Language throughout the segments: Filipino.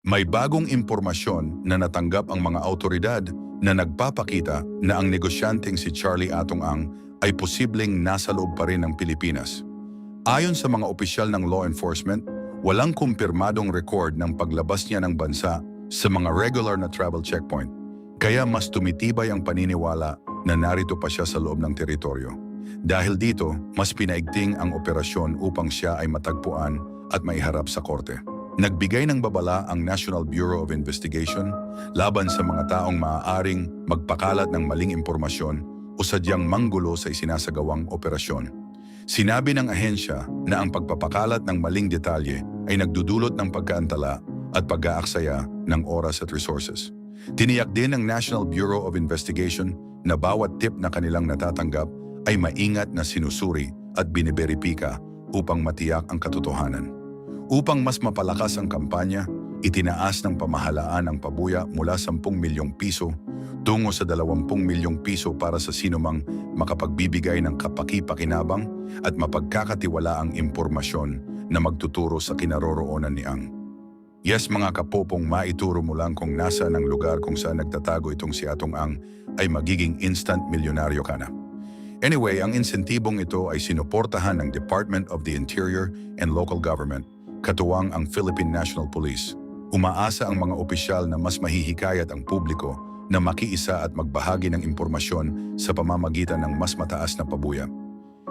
May bagong impormasyon na natanggap ang mga autoridad na nagpapakita na ang negosyanteng si Charlie Atong Ang ay posibleng nasa loob pa rin ng Pilipinas. Ayon sa mga opisyal ng law enforcement, walang kumpirmadong record ng paglabas niya ng bansa sa mga regular na travel checkpoint. Kaya mas tumitibay ang paniniwala na narito pa siya sa loob ng teritoryo. Dahil dito, mas pinaigting ang operasyon upang siya ay matagpuan at maiharap sa korte. Nagbigay ng babala ang National Bureau of Investigation laban sa mga taong maaaring magpakalat ng maling impormasyon o sadyang manggulo sa isinasagawang operasyon. Sinabi ng ahensya na ang pagpapakalat ng maling detalye ay nagdudulot ng pagkaantala at pag-aaksaya ng oras at resources. Tiniyak din ng National Bureau of Investigation na bawat tip na kanilang natatanggap ay maingat na sinusuri at biniberipika upang matiyak ang katotohanan. Upang mas mapalakas ang kampanya, itinaas ng pamahalaan ang pabuya mula 10 milyong piso tungo sa 20 milyong piso para sa sinumang makapagbibigay ng kapaki-pakinabang at mapagkakatiwalaang impormasyon na magtuturo sa kinaroroonan ni Ang. Yes mga kapopong, maituro mo lang kung nasa ng lugar kung saan nagtatago itong si Atong Ang ay magiging instant milyonaryo ka na. Anyway, ang insentibong ito ay sinuportahan ng Department of the Interior and Local Government, katuwang ang Philippine National Police. Umaasa ang mga opisyal na mas mahihikayat ang publiko na makiisa at magbahagi ng impormasyon sa pamamagitan ng mas mataas na pabuya.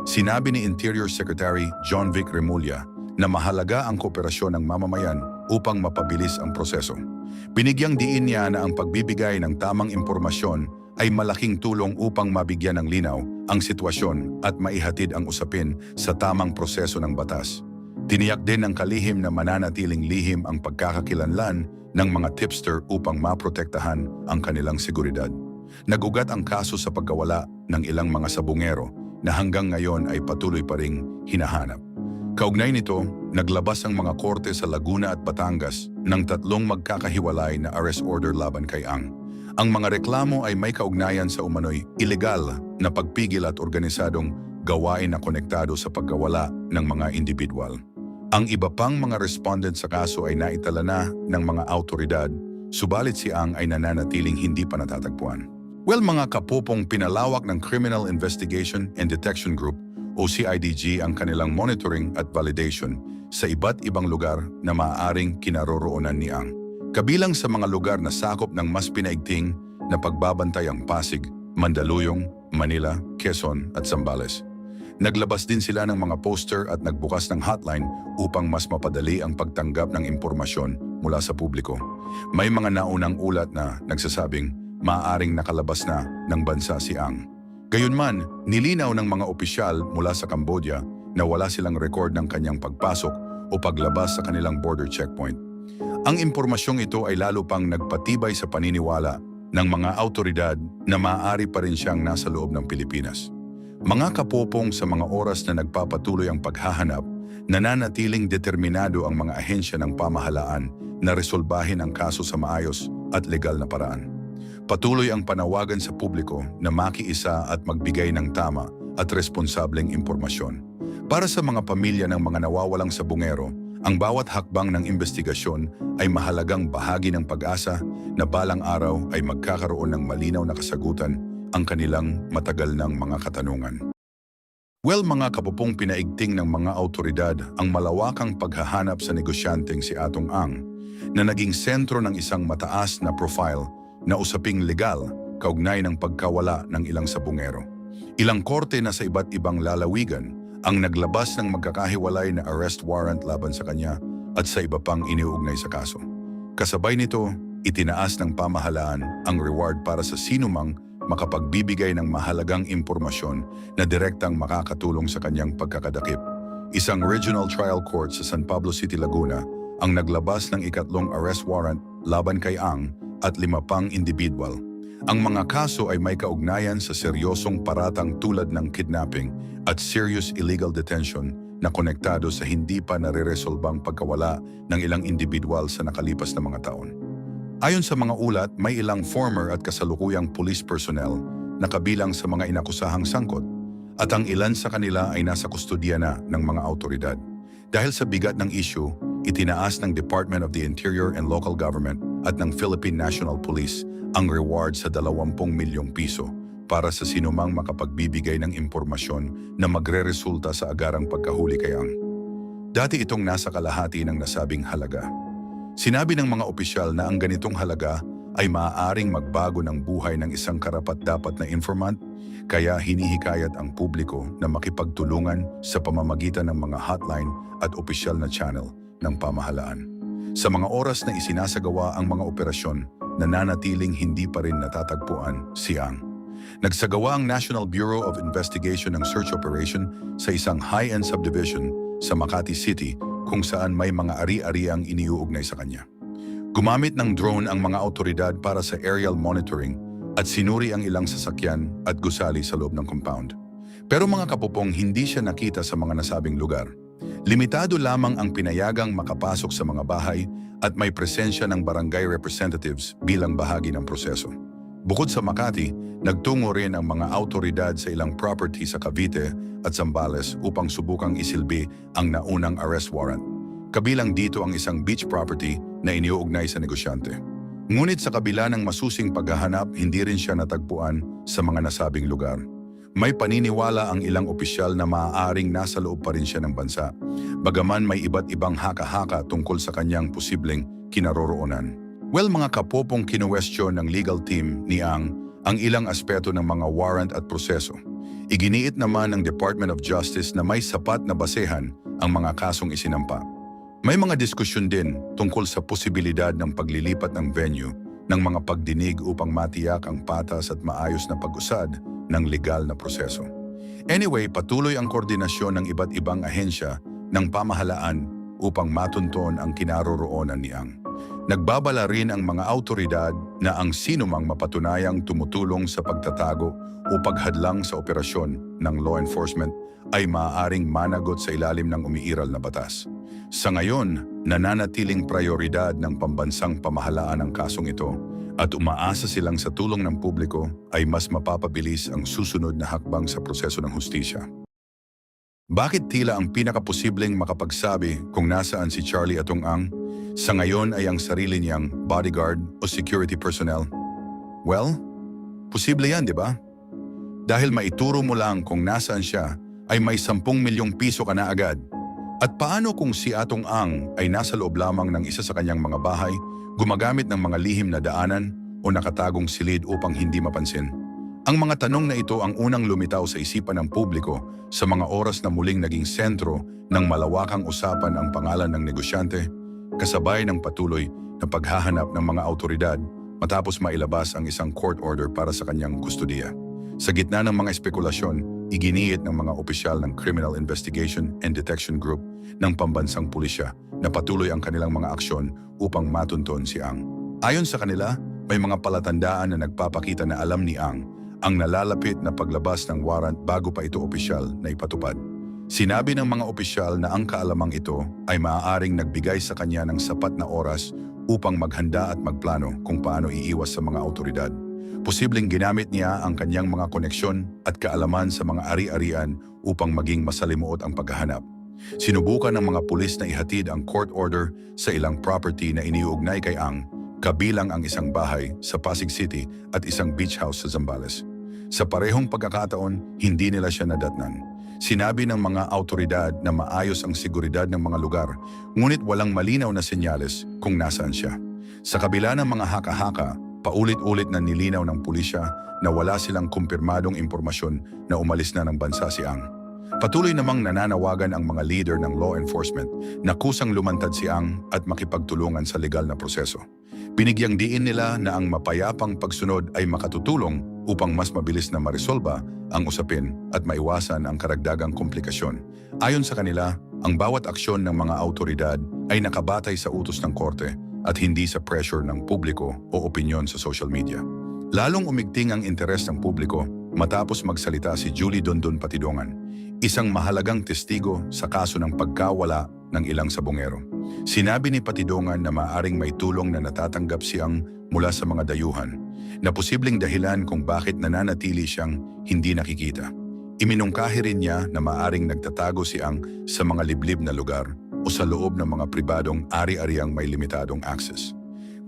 Sinabi ni Interior Secretary John Vic Remulla na mahalaga ang kooperasyon ng mamamayan upang mapabilis ang proseso. Binigyang diin niya na ang pagbibigay ng tamang impormasyon ay malaking tulong upang mabigyan ng linaw ang sitwasyon at maihatid ang usapin sa tamang proseso ng batas. Tiniyak din ng kalihim na mananatiling lihim ang pagkakakilanlan ng mga tipster upang maprotektahan ang kanilang seguridad. Nagugat ang kaso sa pagkawala ng ilang mga sabungero na hanggang ngayon ay patuloy pa ring hinahanap. Kaugnay nito, naglabas ang mga korte sa Laguna at Batangas ng 3 magkakahiwalay na arrest order laban kay Ang. Ang mga reklamo ay may kaugnayan sa umano'y ilegal na pagpigil at organisadong gawain na konektado sa pagkawala ng mga individual. Ang iba pang mga respondent sa kaso ay naitala na ng mga autoridad, subalit si Ang ay nananatiling hindi pa natatagpuan. Well mga kapopong, pinalawak ng Criminal Investigation and Detection Group o CIDG ang kanilang monitoring at validation sa iba't ibang lugar na maaaring kinaroroonan ni Ang. Kabilang sa mga lugar na sakop ng mas pinaigting na pagbabantay ang Pasig, Mandaluyong, Manila, Quezon at Zambales. Naglabas din sila ng mga poster at nagbukas ng hotline upang mas mapadali ang pagtanggap ng impormasyon mula sa publiko. May mga naunang ulat na nagsasabing maaaring nakalabas na ng bansa si Ang. Gayunman, nilinaw ng mga opisyal mula sa Cambodia na wala silang record ng kanyang pagpasok o paglabas sa kanilang border checkpoint. Ang impormasyong ito ay lalo pang nagpatibay sa paniniwala ng mga autoridad na maaari pa rin siyang nasa loob ng Pilipinas. Mga kapopong, sa mga oras na nagpapatuloy ang paghahanap, nananatiling determinado ang mga ahensya ng pamahalaan na resolbahin ang kaso sa maayos at legal na paraan. Patuloy ang panawagan sa publiko na makiisa at magbigay ng tama at responsableng impormasyon. Para sa mga pamilya ng mga nawawalang sabungero, ang bawat hakbang ng investigasyon ay mahalagang bahagi ng pag-asa na balang araw ay magkakaroon ng malinaw na kasagutan ang kanilang matagal ng mga katanungan. Well mga kapopong, pinaigting ng mga autoridad ang malawakang paghahanap sa negosyanteng si Atong Ang na naging sentro ng isang mataas na profile na usaping legal kaugnay ng pagkawala ng ilang sabungero. Ilang korte na sa iba't ibang lalawigan ang naglabas ng magkakahiwalay na arrest warrant laban sa kanya at sa iba pang iniuugnay sa kaso. Kasabay nito, itinaas ng pamahalaan ang reward para sa sinumang makapagbibigay ng mahalagang impormasyon na direktang makakatulong sa kanyang pagkakadakip. Isang regional trial court sa San Pablo City, Laguna ang naglabas ng ikatlong arrest warrant laban kay Ang at 5 pang individual. Ang mga kaso ay may kaugnayan sa seryosong paratang tulad ng kidnapping at serious illegal detention na konektado sa hindi pa nare-resolbang pagkawala ng ilang individual sa nakalipas na mga taon. Ayon sa mga ulat, may ilang former at kasalukuyang police personnel na kabilang sa mga inakusahang sangkot at ang ilan sa kanila ay nasa kustodiya na ng mga autoridad. Dahil sa bigat ng issue, itinaas ng Department of the Interior and Local Government at ng Philippine National Police ang reward sa 20 milyong piso para sa sinumang makapagbibigay ng impormasyon na magreresulta sa agarang pagkahuli kay Ang. Dati itong nasa kalahati ng nasabing halaga. Sinabi ng mga opisyal na ang ganitong halaga ay maaaring magbago ng buhay ng isang karapat-dapat na informant, kaya hinihikayat ang publiko na makipagtulungan sa pamamagitan ng mga hotline at opisyal na channel ng pamahalaan. Sa mga oras na isinasagawa ang mga operasyon, nananatiling hindi pa rin natatagpuan si Ang. Nagsagawa ang National Bureau of Investigation ng search operation sa isang high-end subdivision sa Makati City kung saan may mga ari-ariang iniuugnay sa kanya. Gumamit ng drone ang mga autoridad para sa aerial monitoring at sinuri ang ilang sasakyan at gusali sa loob ng compound. Pero mga kapupong, hindi siya nakita sa mga nasabing lugar. Limitado lamang ang pinayagang makapasok sa mga bahay at may presensya ng barangay representatives bilang bahagi ng proseso. Bukod sa Makati, nagtungo rin ang mga autoridad sa ilang property sa Cavite at Zambales upang subukang isilbi ang naunang arrest warrant. Kabilang dito ang isang beach property na iniuugnay sa negosyante. Ngunit sa kabila ng masusing paghahanap, hindi rin siya natagpuan sa mga nasabing lugar. May paniniwala ang ilang opisyal na maaaring nasa loob pa rin siya ng bansa, bagaman may iba't ibang haka-haka tungkol sa kanyang posibleng kinaroroonan. Well, mga kapopong, kinuwestiyon ng legal team ni Ang ilang aspeto ng mga warrant at proseso. Iginiit naman ng Department of Justice na may sapat na basehan ang mga kasong isinampa. May mga diskusyon din tungkol sa posibilidad ng paglilipat ng venue ng mga pagdinig upang matiyak ang patas at maayos na pag-usad ng legal na proseso. Anyway, patuloy ang koordinasyon ng iba't ibang ahensya ng pamahalaan upang matunton ang kinaroroonan ni Ang. Nagbabala rin ang mga autoridad na ang sinumang mapatunayang tumutulong sa pagtatago o paghadlang sa operasyon ng law enforcement ay maaaring managot sa ilalim ng umiiral na batas. Sa ngayon, nananatiling prioridad ng pambansang pamahalaan ang kasong ito at umaasa silang sa tulong ng publiko ay mas mapapabilis ang susunod na hakbang sa proseso ng hustisya. Bakit tila ang pinakaposibleng makapagsabi kung nasaan si Charlie Atong Ang sa ngayon ay ang sarili niyang bodyguard o security personnel? Well, posible yan, di ba? Dahil maituro mo lang kung nasaan siya, ay may 10 milyong piso ka na agad. At paano kung si Atong Ang ay nasa loob lamang ng isa sa kanyang mga bahay, gumagamit ng mga lihim na daanan o nakatagong silid upang hindi mapansin? Ang mga tanong na ito ang unang lumitaw sa isipan ng publiko sa mga oras na muling naging sentro ng malawakang usapan ang pangalan ng negosyante, kasabay ng patuloy na paghahanap ng mga autoridad matapos mailabas ang isang court order para sa kanyang kustudiya. Sa gitna ng mga espekulasyon, iginiit ng mga opisyal ng Criminal Investigation and Detection Group ng pambansang pulisya na patuloy ang kanilang mga aksyon upang matunton si Ang. Ayon sa kanila, may mga palatandaan na nagpapakita na alam ni Ang ang nalalapit na paglabas ng warrant bago pa ito opisyal na ipatupad. Sinabi ng mga opisyal na ang kaalamang ito ay maaaring nagbigay sa kanya ng sapat na oras upang maghanda at magplano kung paano iiwas sa mga autoridad. Posibleng ginamit niya ang kanyang mga koneksyon at kaalaman sa mga ari-arian upang maging masalimuot ang paghahanap. Sinubukan ng mga pulis na ihatid ang court order sa ilang property na iniuugnay kay Ang, kabilang ang isang bahay sa Pasig City at isang beach house sa Zambales. Sa parehong pagkakataon, hindi nila siya nadatnan. Sinabi ng mga autoridad na maayos ang seguridad ng mga lugar, ngunit walang malinaw na senyales kung nasaan siya. Sa kabila ng mga haka-haka, paulit-ulit na nilinaw ng pulisya na wala silang kumpirmadong impormasyon na umalis na ng bansa si Ang. Patuloy namang nananawagan ang mga leader ng law enforcement na kusang lumantad si Ang at makipagtulungan sa legal na proseso. Binigyang diin nila na ang mapayapang pagsunod ay makatutulong upang mas mabilis na maresolba ang usapin at maiwasan ang karagdagang komplikasyon. Ayon sa kanila, ang bawat aksyon ng mga autoridad ay nakabatay sa utos ng korte at hindi sa pressure ng publiko o opinyon sa social media. Lalong umigting ang interes ng publiko matapos magsalita si Julie Dondon Patidongan, isang mahalagang testigo sa kaso ng pagkawala ng ilang sabongero. Sinabi ni Patidongan na maaaring may tulong na natatanggap siyang mula sa mga dayuhan, na posibleng dahilan kung bakit nananatili siyang hindi nakikita. Iminungkahi rin niya na maaaring nagtatago si Ang sa mga liblib na lugar o sa loob ng mga pribadong ari-ariang may limitadong access.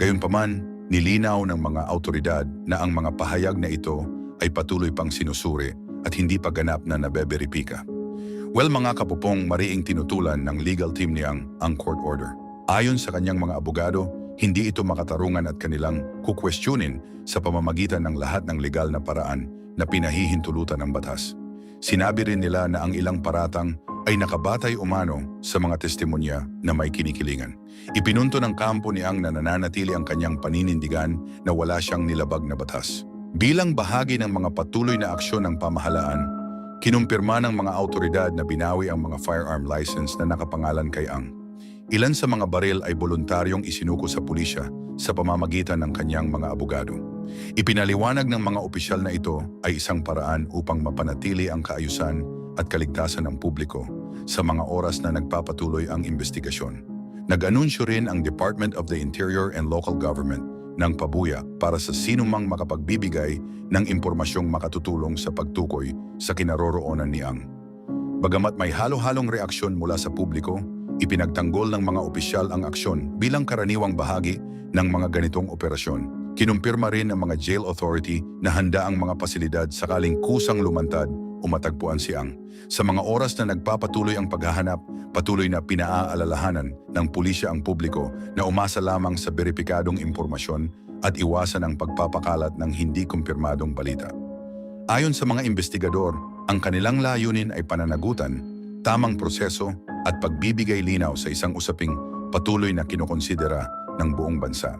Gayunpaman, nilinaw ng mga autoridad na ang mga pahayag na ito ay patuloy pang sinusuri at hindi pa ganap na nabeberipika. Well mga kapupong, mariing tinutulan ng legal team niyang ang court order. Ayon sa kanyang mga abogado, hindi ito makatarungan at kanilang kukwestiyonin sa pamamagitan ng lahat ng legal na paraan na pinahihintulutan ng batas. Sinabi rin nila na ang ilang paratang ay nakabatay umano sa mga testimonya na may kinikilingan. Ipinunto ng kampo ni Ang na nananatili ang kanyang paninindigan na wala siyang nilabag na batas. Bilang bahagi ng mga patuloy na aksyon ng pamahalaan, kinumpirma ng mga autoridad na binawi ang mga firearm license na nakapangalan kay Ang. Ilan sa mga baril ay voluntaryong isinuko sa pulisya sa pamamagitan ng kanyang mga abogado. Ipinaliwanag ng mga opisyal na ito ay isang paraan upang mapanatili ang kaayusan at kaligtasan ng publiko sa mga oras na nagpapatuloy ang investigasyon. Nag-anunsyo rin ang Department of the Interior and Local Government ng pabuya para sa sinumang makapagbibigay ng impormasyong makatutulong sa pagtukoy sa kinaroroonan ni Ang. Bagamat may halo-halong reaksyon mula sa publiko, ipinagtanggol ng mga opisyal ang aksyon bilang karaniwang bahagi ng mga ganitong operasyon. Kinumpirma rin ng mga jail authority na handa ang mga pasilidad sakaling kusang lumantad o matagpuan si Ang. Sa mga oras na nagpapatuloy ang paghahanap, patuloy na pinaaalalahanan ng pulisya ang publiko na umasa lamang sa beripikadong impormasyon at iwasan ang pagpapakalat ng hindi kumpirmadong balita. Ayon sa mga investigador, ang kanilang layunin ay pananagutan, tamang proseso at pagbibigay linaw sa isang usaping patuloy na kinukonsidera ng buong bansa.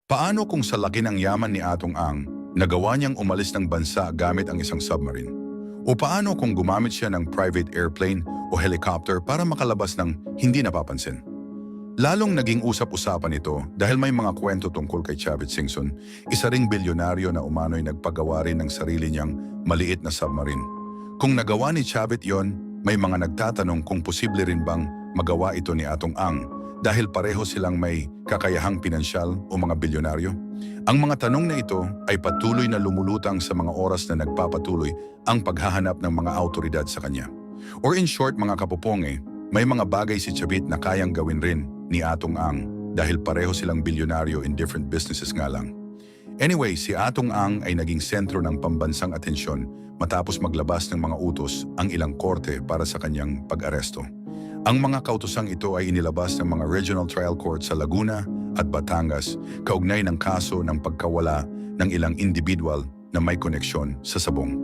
Paano kung sa laki ng yaman ni Atong Ang, nagawa niyang umalis ng bansa gamit ang isang submarine? O paano kung gumamit siya ng private airplane o helicopter para makalabas ng hindi napapansin? Lalong naging usap-usapan ito dahil may mga kwento tungkol kay Chavit Singson, isa ring bilyonaryo na umano'y nagpagawa rin ng sarili niyang maliit na submarine. Kung nagawa ni Chavit yon, may mga nagtatanong kung posible rin bang magawa ito ni Atong Ang dahil pareho silang may kakayahang pinansyal o mga bilyonaryo. Ang mga tanong na ito ay patuloy na lumulutang sa mga oras na nagpapatuloy ang paghahanap ng mga autoridad sa kanya. Or in short mga kapuponge, may mga bagay si Chavit na kayang gawin rin ni Atong Ang dahil pareho silang bilyonaryo in different businesses nga lang. Anyway, si Atong Ang ay naging sentro ng pambansang atensyon matapos maglabas ng mga utos ang ilang korte para sa kanyang pag-aresto. Ang mga kautosang ito ay inilabas ng mga regional trial court sa Laguna at Batangas kaugnay ng kaso ng pagkawala ng ilang individual na may koneksyon sa sabong.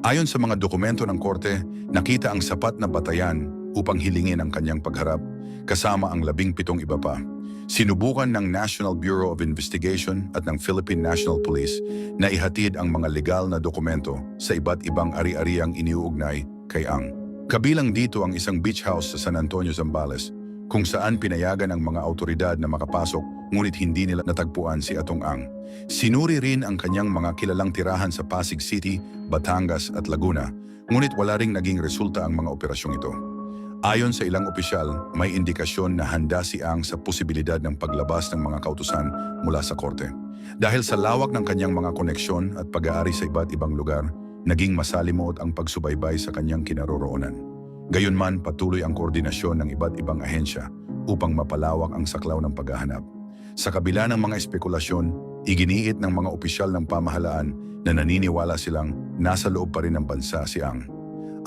Ayon sa mga dokumento ng korte, nakita ang sapat na batayan upang hilingin ang kanyang pagharap kasama ang 17 iba pa. Sinubukan ng National Bureau of Investigation at ng Philippine National Police na ihatid ang mga legal na dokumento sa iba't ibang ari-ariang iniuugnay kay Ang. Kabilang dito ang isang beach house sa San Antonio, Zambales, kung saan pinayagan ang mga autoridad na makapasok ngunit hindi nila natagpuan si Atong Ang. Sinuri rin ang kanyang mga kilalang tirahan sa Pasig City, Batangas at Laguna, ngunit wala ring naging resulta ang mga operasyong ito. Ayon sa ilang opisyal, may indikasyon na handa si Ang sa posibilidad ng paglabas ng mga kautusan mula sa korte. Dahil sa lawak ng kanyang mga koneksyon at pag-aari sa iba't ibang lugar, naging masalimuot ang pagsubaybay sa kanyang kinaroroonan. Gayunman, patuloy ang koordinasyon ng iba't ibang ahensya upang mapalawak ang saklaw ng paghahanap. Sa kabila ng mga espekulasyon, iginiit ng mga opisyal ng pamahalaan na naniniwala silang nasa loob pa rin ng bansa si Ang.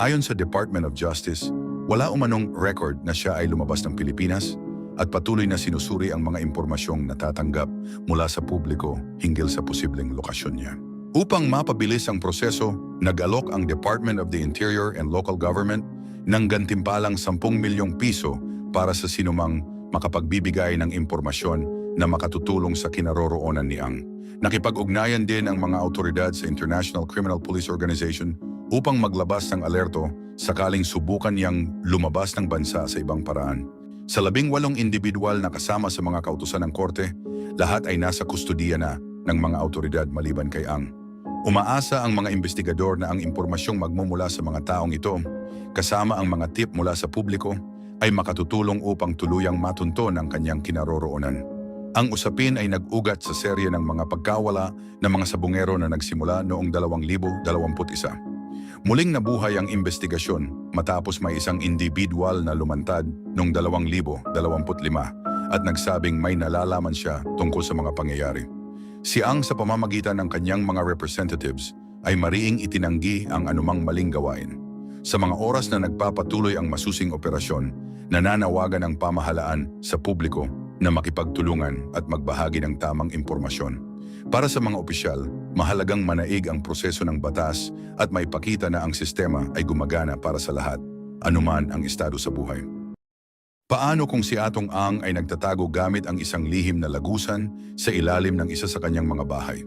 Ayon sa Department of Justice, wala umanong record na siya ay lumabas ng Pilipinas at patuloy na sinusuri ang mga impormasyong natatanggap mula sa publiko hinggil sa posibleng lokasyon niya. Upang mapabilis ang proseso, nag-alok ang Department of the Interior and Local Government ng gantimpalang 10 milyong piso para sa sinumang makapagbibigay ng impormasyon na makatutulong sa kinaroroonan ni Ang. Nakipag-ugnayan din ang mga autoridad sa International Criminal Police Organization upang maglabas ng alerto sakaling subukan niyang lumabas ng bansa sa ibang paraan. Sa 18 individual na kasama sa mga kautusan ng korte, lahat ay nasa kustudiya na ng mga autoridad maliban kay Ang. Umaasa ang mga investigador na ang impormasyong magmumula sa mga taong ito, kasama ang mga tip mula sa publiko, ay makatutulong upang tuluyang matunton ang kanyang kinaroroonan. Ang usapin ay nag-ugat sa serye ng mga pagkawala ng mga sabongero na nagsimula noong 2021. Muling nabuhay ang investigasyon matapos may isang individual na lumantad noong 2025 at nagsabing may nalalaman siya tungkol sa mga pangyayari. Si Ang sa pamamagitan ng kanyang mga representatives ay mariing itinanggi ang anumang maling gawain. Sa mga oras na nagpapatuloy ang masusing operasyon, nananawagan ang pamahalaan sa publiko na makipagtulungan at magbahagi ng tamang impormasyon. Para sa mga opisyal, mahalagang manaig ang proseso ng batas at maipakita na ang sistema ay gumagana para sa lahat, anuman ang estado sa buhay. Paano kung si Atong Ang ay nagtatago gamit ang isang lihim na lagusan sa ilalim ng isa sa kanyang mga bahay?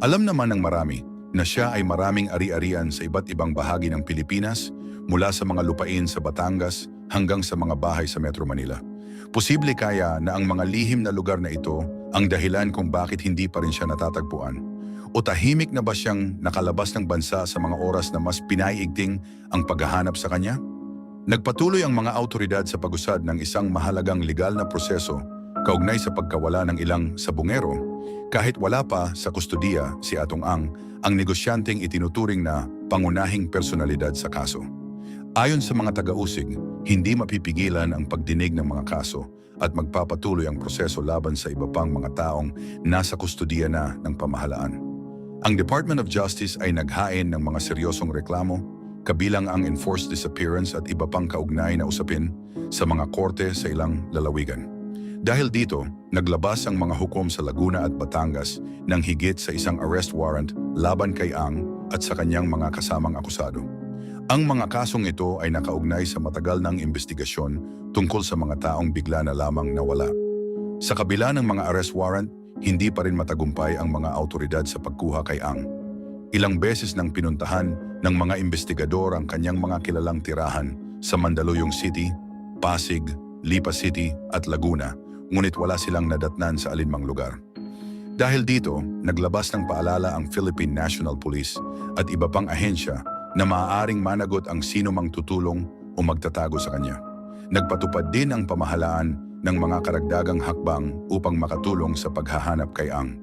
Alam naman ng marami na siya ay maraming ari-arian sa iba't ibang bahagi ng Pilipinas, mula sa mga lupain sa Batangas hanggang sa mga bahay sa Metro Manila. Posible kaya na ang mga lihim na lugar na ito ang dahilan kung bakit hindi pa rin siya natatagpuan? O tahimik na ba siyang nakalabas ng bansa sa mga oras na mas pinaiigting ang paghahanap sa kanya? Nagpatuloy ang mga awtoridad sa pag-usad ng isang mahalagang legal na proseso kaugnay sa pagkawala ng ilang sabungero. Kahit wala pa sa kustudiya si Atong ang negosyanteng itinuturing na pangunahing personalidad sa kaso. Ayon sa mga taga-usig, hindi mapipigilan ang pagdinig ng mga kaso at magpapatuloy ang proseso laban sa iba pang mga taong nasa kustudiya na ng pamahalaan. Ang Department of Justice ay naghain ng mga seryosong reklamo, kabilang ang enforced disappearance at iba pang kaugnay na usapin sa mga korte sa ilang lalawigan. Dahil dito, naglabas ang mga hukom sa Laguna at Batangas ng higit sa isang arrest warrant laban kay Ang at sa kanyang mga kasamang akusado. Ang mga kasong ito ay nakaugnay sa matagal ng investigasyon tungkol sa mga taong bigla na lamang nawala. Sa kabila ng mga arrest warrant, hindi pa rin matagumpay ang mga awtoridad sa pagkuha kay Ang. Ilang beses nang pinuntahan ng mga investigador ang kanyang mga kilalang tirahan sa Mandaluyong City, Pasig, Lipa City at Laguna, ngunit wala silang nadatnan sa alinmang lugar. Dahil dito, naglabas ng paalala ang Philippine National Police at iba pang ahensya na maaaring managot ang sino mang tutulong o magtatago sa kanya. Nagpatupad din ang pamahalaan ng mga karagdagang hakbang upang makatulong sa paghahanap kay Ang.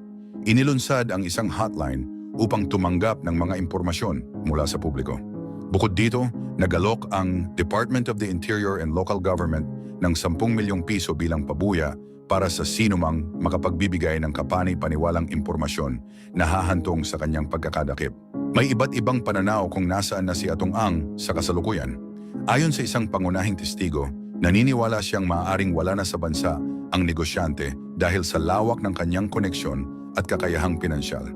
Inilunsad ang isang hotline upang tumanggap ng mga impormasyon mula sa publiko. Bukod dito, nagalok ang Department of the Interior and Local Government ng 10 milyong piso bilang pabuya para sa sinumang makapagbibigay ng kapani-paniwalang impormasyon na hahantong sa kanyang pagkakadakip. May iba't ibang pananaw kung nasaan na si Atong Ang sa kasalukuyan. Ayon sa isang pangunahing testigo, naniniwala siyang maaaring wala na sa bansa ang negosyante dahil sa lawak ng kanyang koneksyon at kakayahang pinansyal.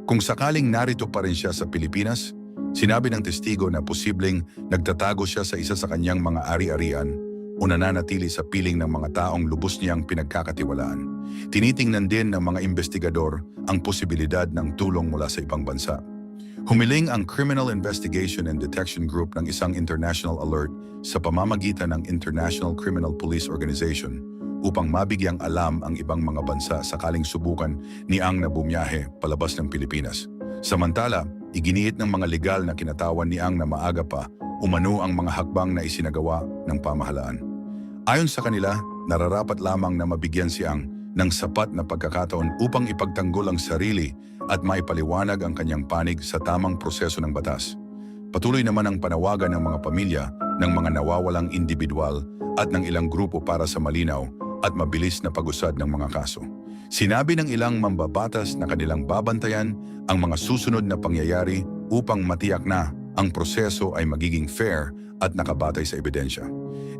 Kung sakaling narito pa rin siya sa Pilipinas, sinabi ng testigo na posibleng nagtatago siya sa isa sa kanyang mga ari-arian o nananatili sa piling ng mga taong lubos niyang pinagkakatiwalaan. Tinitingnan din ng mga investigador ang posibilidad ng tulong mula sa ibang bansa. Humiling ang Criminal Investigation and Detection Group ng isang international alert sa pamamagitan ng International Criminal Police Organization upang mabigyang alam ang ibang mga bansa sakaling subukan ni Ang na bumiyahe palabas ng Pilipinas. Samantala, iginiit ng mga legal na kinatawan ni Ang na maaga pa umano ang mga hakbang na isinagawa ng pamahalaan. Ayon sa kanila, nararapat lamang na mabigyan si Ang ng sapat na pagkakataon upang ipagtanggol ang sarili at maipaliwanag ang kanyang panig sa tamang proseso ng batas. Patuloy naman ang panawagan ng mga pamilya ng mga nawawalang individual at ng ilang grupo para sa malinaw at mabilis na pag-usad ng mga kaso. Sinabi ng ilang mambabatas na kanilang babantayan ang mga susunod na pangyayari upang matiyak na ang proseso ay magiging fair at nakabatay sa ebidensya.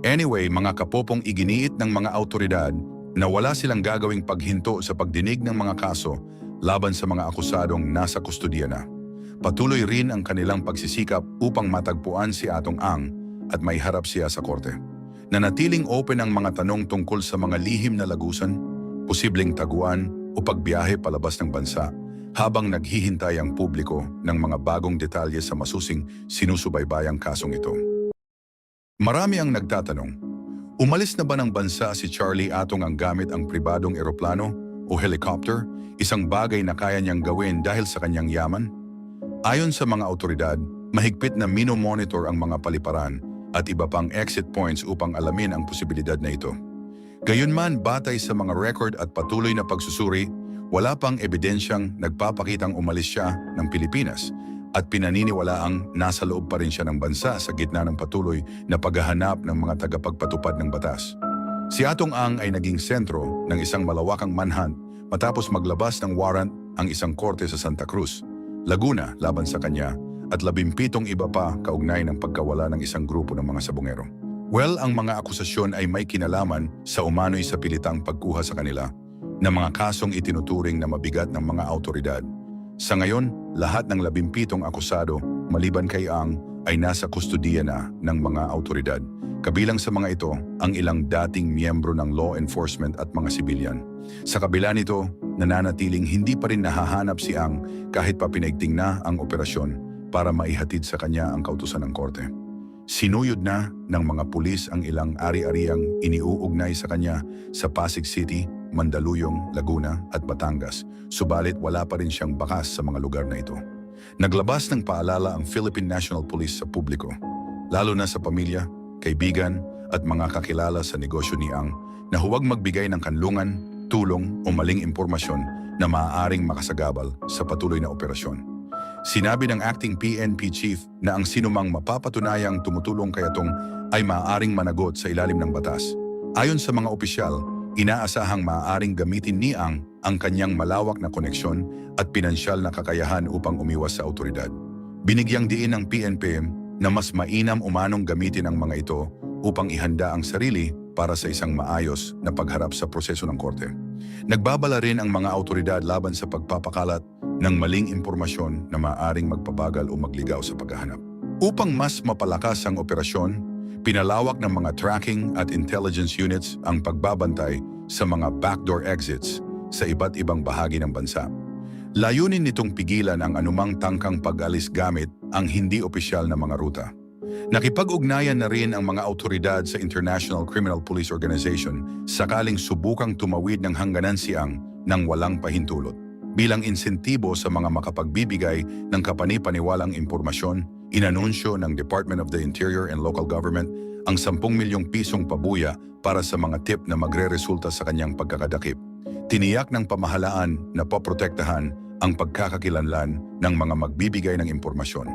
Anyway, mga kapopong, iginiit ng mga awtoridad na wala silang gagawing paghinto sa pagdinig ng mga kaso laban sa mga akusadong nasa kustudiya na. Patuloy rin ang kanilang pagsisikap upang matagpuan si Atong Ang at maiharap siya sa korte. Nanatiling open ang mga tanong tungkol sa mga lihim na lagusan, posibleng taguan o pagbiyahe palabas ng bansa habang naghihintay ang publiko ng mga bagong detalye sa masusing sinusubaybayang kasong ito. Marami ang nagtatanong, umalis na ba ng bansa si Charlie Atong Ang gamit ang pribadong eroplano o helicopter, isang bagay na kaya niyang gawin dahil sa kanyang yaman? Ayon sa mga awtoridad, mahigpit na minomonitor ang mga paliparan at iba pang exit points upang alamin ang posibilidad na ito. Gayunman, batay sa mga record at patuloy na pagsusuri, wala pang ebidensyang nagpapakitang umalis siya ng Pilipinas. at pinaniniwalaang nasa loob pa rin siya ng bansa sa gitna ng patuloy na paghahanap ng mga tagapagpatupad ng batas. Si Atong Ang ay naging sentro ng isang malawakang manhunt matapos maglabas ng warrant ang isang korte sa Santa Cruz, Laguna laban sa kanya at 17 iba pa kaugnay ng pagkawala ng isang grupo ng mga sabongero. Well, ang mga akusasyon ay may kinalaman sa umano'y sa pilitang pagkuha sa kanila na mga kasong itinuturing na mabigat ng mga autoridad. Sa ngayon, lahat ng 17 akusado maliban kay Ang ay nasa kustudiya na ng mga autoridad. Kabilang sa mga ito ang ilang dating miyembro ng law enforcement at mga sibilyan. Sa kabila nito, nananatiling hindi pa rin nahahanap si Ang kahit pa pinaigting na ang operasyon para maihatid sa kanya ang kautusan ng korte. Sinuyod na ng mga pulis ang ilang ari-ariang iniuugnay sa kanya sa Pasig City, Mandaluyong, Laguna at Batangas, subalit wala pa rin siyang bakas sa mga lugar na ito. Naglabas ng paalala ang Philippine National Police sa publiko, lalo na sa pamilya, kaibigan at mga kakilala sa negosyo ni Ang na huwag magbigay ng kanlungan, tulong o maling impormasyon na maaaring makasagabal sa patuloy na operasyon. Sinabi ng acting PNP chief na ang sinumang mapapatunayang tumutulong kay Atong ay maaaring managot sa ilalim ng batas. Ayon sa mga opisyal, inaasahang maaaring gamitin ni Ang kanyang malawak na koneksyon at pinansyal na kakayahan upang umiwas sa autoridad. Binigyang diin ng PNP na mas mainam umanong gamitin ang mga ito upang ihanda ang sarili para sa isang maayos na pagharap sa proseso ng korte. Nagbabala rin ang mga autoridad laban sa pagpapakalat ng maling impormasyon na maaaring magpabagal o magligaw sa paghahanap. Upang mas mapalakas ang operasyon, pinalawak ng mga tracking at intelligence units ang pagbabantay sa mga backdoor exits sa iba't ibang bahagi ng bansa. Layunin nitong pigilan ang anumang tangkang pag-alis gamit ang hindi opisyal na mga ruta. Nakipag-ugnayan na rin ang mga autoridad sa International Criminal Police Organization sakaling subukang tumawid ng hangganan si Ang nang walang pahintulot. Bilang insentibo sa mga makapagbibigay ng kapani-paniwalang impormasyon, inanunsyo ng Department of the Interior and Local Government ang 10 milyong pisong pabuya para sa mga tip na magre-resulta sa kanyang pagkakadakip. Tiniyak ng pamahalaan na poprotektahan ang pagkakakilanlan ng mga magbibigay ng impormasyon.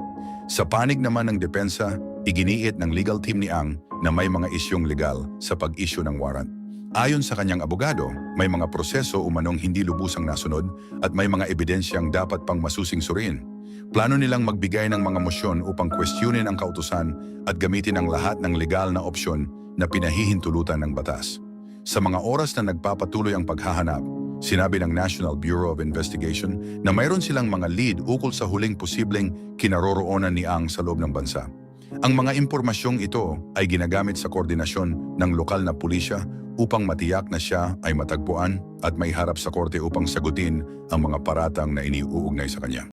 Sa panig naman ng depensa, iginiit ng legal team ni Ang na may mga isyong legal sa pag-issue ng warrant. Ayon sa kanyang abogado, may mga proseso umanong hindi lubusang nasunod at may mga ebidensyang dapat pang masusing suriin. Plano nilang magbigay ng mga mosyon upang kwestiyonin ang kautusan at gamitin ang lahat ng legal na opsyon na pinahihintulutan ng batas. Sa mga oras na nagpapatuloy ang paghahanap, sinabi ng National Bureau of Investigation na mayroon silang mga lead ukol sa huling posibleng kinaroroonan ni Ang sa loob ng bansa. Ang mga impormasyong ito ay ginagamit sa koordinasyon ng lokal na pulisya upang matiyak na siya ay matagpuan at maiharap sa korte upang sagutin ang mga paratang na iniuugnay sa kanya.